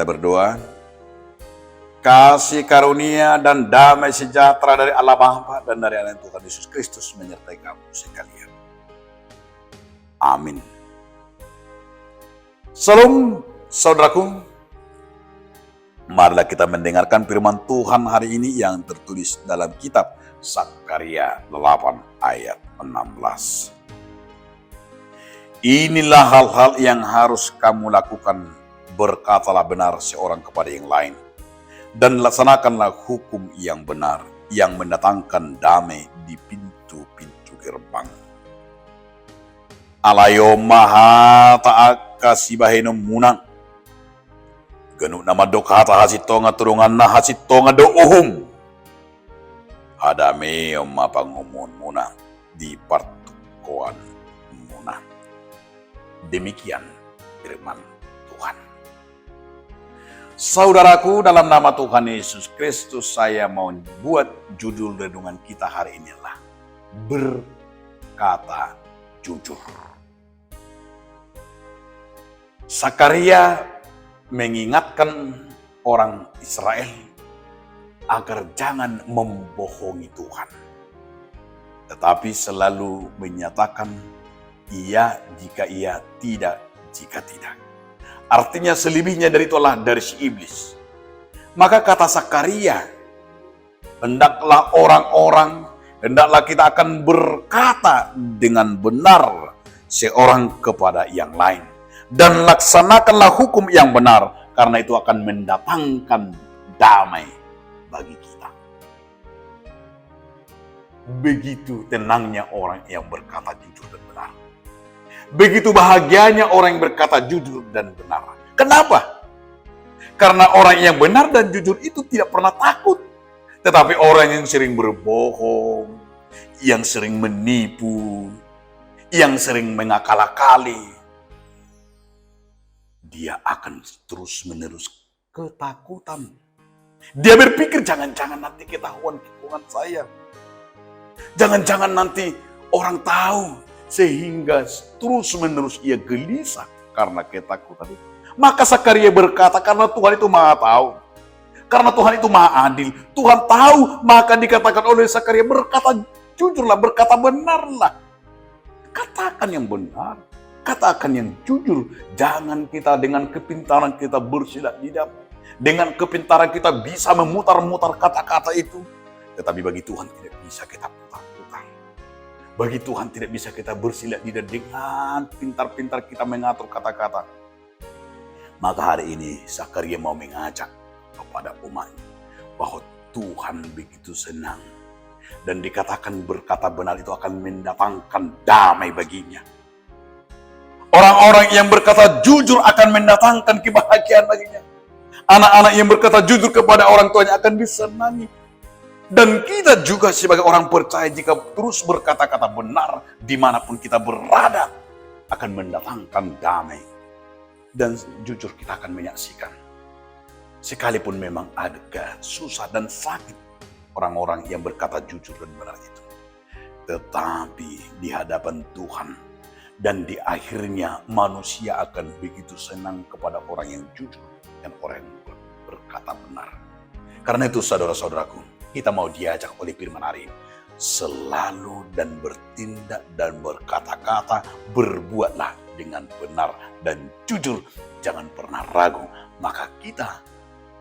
kita berdoa. Kasih karunia dan damai sejahtera dari Allah Bapa dan dari anak Tuhan Yesus Kristus menyertai kamu sekalian. Amin. Salam saudaraku. Marilah kita mendengarkan firman Tuhan hari ini yang tertulis dalam kitab Sakarya 8 ayat 16. Inilah hal-hal yang harus kamu lakukan, berkatalah benar seorang kepada yang lain, dan laksanakanlah hukum yang benar, yang mendatangkan damai di pintu-pintu gerbang. Alayo maha taak kasih baheno munang. Ganu nama dokata hasitonga turungan na hasitonga do uhum. Hadame mapangumun munang di partukoan munang. Demikian firman Tuhan. Saudaraku, dalam nama Tuhan Yesus Kristus, saya mau buat judul renungan kita hari inilah berkata jujur. Sakarya mengingatkan orang Israel agar jangan membohongi Tuhan, tetapi selalu menyatakan iya jika iya, tidak jika tidak. Artinya selebihnya dari itulah dari si iblis. Maka kata Sakarya, hendaklah kita akan berkata dengan benar seorang kepada yang lain. Dan laksanakanlah hukum yang benar, karena itu akan mendatangkan damai bagi kita. Begitu tenangnya orang yang berkata jujur dan benar. Begitu bahagianya orang yang berkata jujur dan benar. Kenapa? Karena orang yang benar dan jujur itu tidak pernah takut. Tetapi orang yang sering berbohong, yang sering menipu, yang sering mengakal-akali, dia akan terus-menerus ketakutan. Dia berpikir jangan-jangan nanti ketahuan saya. Jangan-jangan nanti orang tahu. Sehingga terus-menerus ia gelisah karena ketakutan itu. Maka Sakarya berkata, karena Tuhan itu maha tahu. Karena Tuhan itu maha adil. Tuhan tahu, maka dikatakan oleh Sakarya, berkata jujurlah, berkata benarlah. Katakan yang benar. Katakan yang jujur. Jangan kita dengan kepintaran kita bersilat lidah. Dengan kepintaran kita bisa memutar-mutar kata-kata itu. Tetapi bagi Tuhan tidak bisa kita putar-putar. Bagi Tuhan tidak bisa kita bersilat lidah dengan pintar-pintar kita mengatur kata-kata. Maka hari ini Sakarya mau mengajak kepada umatnya bahwa Tuhan begitu senang. Dan dikatakan berkata benar itu akan mendatangkan damai baginya. Orang-orang yang berkata jujur akan mendatangkan kebahagiaan baginya. Anak-anak yang berkata jujur kepada orang tuanya akan disenangi. Dan kita juga sebagai orang percaya jika terus berkata-kata benar dimanapun kita berada akan mendatangkan damai. Dan jujur kita akan menyaksikan. Sekalipun memang agak susah dan sakit orang-orang yang berkata jujur dan benar itu. Tetapi di hadapan Tuhan dan di akhirnya manusia akan begitu senang kepada orang yang jujur dan orang yang berkata benar. Karena itu saudara-saudaraku, kita mau diajak oleh firman hari ini. Selalu dan bertindak dan berkata-kata, berbuatlah dengan benar dan jujur. Jangan pernah ragu. Maka kita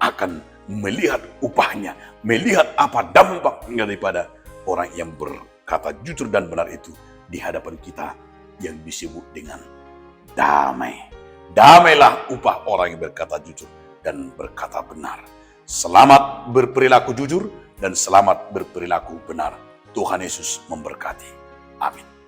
akan melihat upahnya. Melihat apa dampaknya daripada orang yang berkata jujur dan benar itu di hadapan kita yang disebut dengan damai. Damailah upah orang yang berkata jujur dan berkata benar. Selamat berperilaku jujur dan selamat berperilaku benar. Tuhan Yesus memberkati. Amin.